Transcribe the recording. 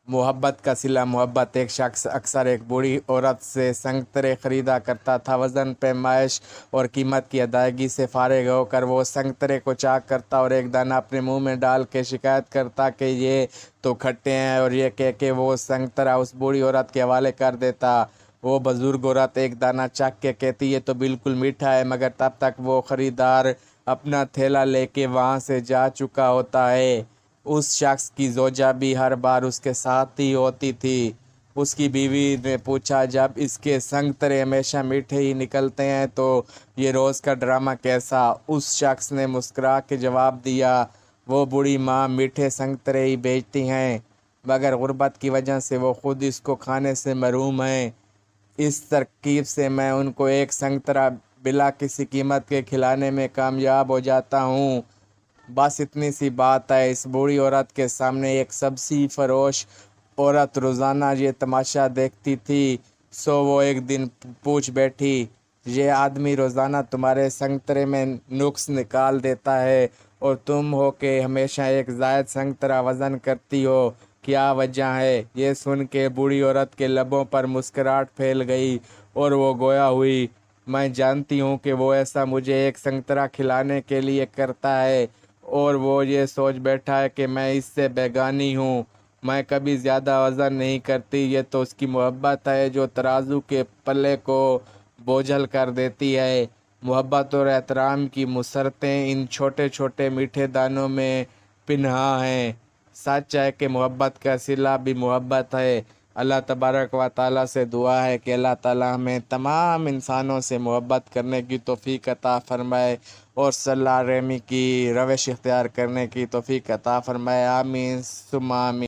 محبت کا صلہ محبت۔ ایک شخص اکثر ایک بوڑھی عورت سے سنگترے خریدا کرتا تھا۔ وزن پیمائش اور قیمت کی ادائیگی سے فارغ ہو کر وہ سنگترے کو چاک کرتا اور ایک دانہ اپنے منہ میں ڈال کے شکایت کرتا کہ یہ تو کھٹے ہیں، اور یہ کہہ کے وہ سنگترا اس بوڑھی عورت کے حوالے کر دیتا۔ وہ بزرگ عورت ایک دانہ چکھ کے کہتی یہ تو بالکل میٹھا ہے، مگر تب تک وہ خریدار اپنا تھیلا لے کے وہاں سے جا چکا ہوتا ہے۔ اس شخص کی زوجہ بھی ہر بار اس کے ساتھ ہی ہوتی تھی۔ اس کی بیوی نے پوچھا، جب اس کے سنگترے ہمیشہ میٹھے ہی نکلتے ہیں تو یہ روز کا ڈرامہ کیسا؟ اس شخص نے مسکرا کے جواب دیا، وہ بوڑھی ماں میٹھے سنگترے ہی بیچتی ہیں، مگر غربت کی وجہ سے وہ خود اس کو کھانے سے محروم ہیں۔ اس ترکیب سے میں ان کو ایک سنگترا بلا کسی قیمت کے کھلانے میں کامیاب ہو جاتا ہوں۔ بس اتنی سی بات ہے۔ اس بوڑھی عورت کے سامنے ایک سبزی فروش عورت روزانہ یہ تماشا دیکھتی تھی، سو وہ ایک دن پوچھ بیٹھی، یہ آدمی روزانہ تمہارے سنگترے میں نقص نکال دیتا ہے اور تم ہو کہ ہمیشہ ایک زائد سنگترا وزن کرتی ہو، کیا وجہ ہے؟ یہ سن کے بوڑھی عورت کے لبوں پر مسکراہٹ پھیل گئی اور وہ گویا ہوئی، میں جانتی ہوں کہ وہ ایسا مجھے ایک سنگترا کھلانے کے لیے کرتا ہے، اور وہ یہ سوچ بیٹھا ہے کہ میں اس سے بیگانی ہوں۔ میں کبھی زیادہ وزن نہیں کرتی، یہ تو اس کی محبت ہے جو ترازو کے پلے کو بوجھل کر دیتی ہے۔ محبت اور احترام کی مسرتیں ان چھوٹے چھوٹے میٹھے دانوں میں پنہاں ہیں۔ سچ ہے کہ محبت کا صلہ بھی محبت ہے۔ اللہ تبارک و تعالیٰ سے دعا ہے کہ اللہ تعالیٰ ہمیں تمام انسانوں سے محبت کرنے کی توفیق عطا فرمائے اور صلہ رحمی کی روش اختیار کرنے کی توفیق عطا فرمائے۔ آمین ثم آمین۔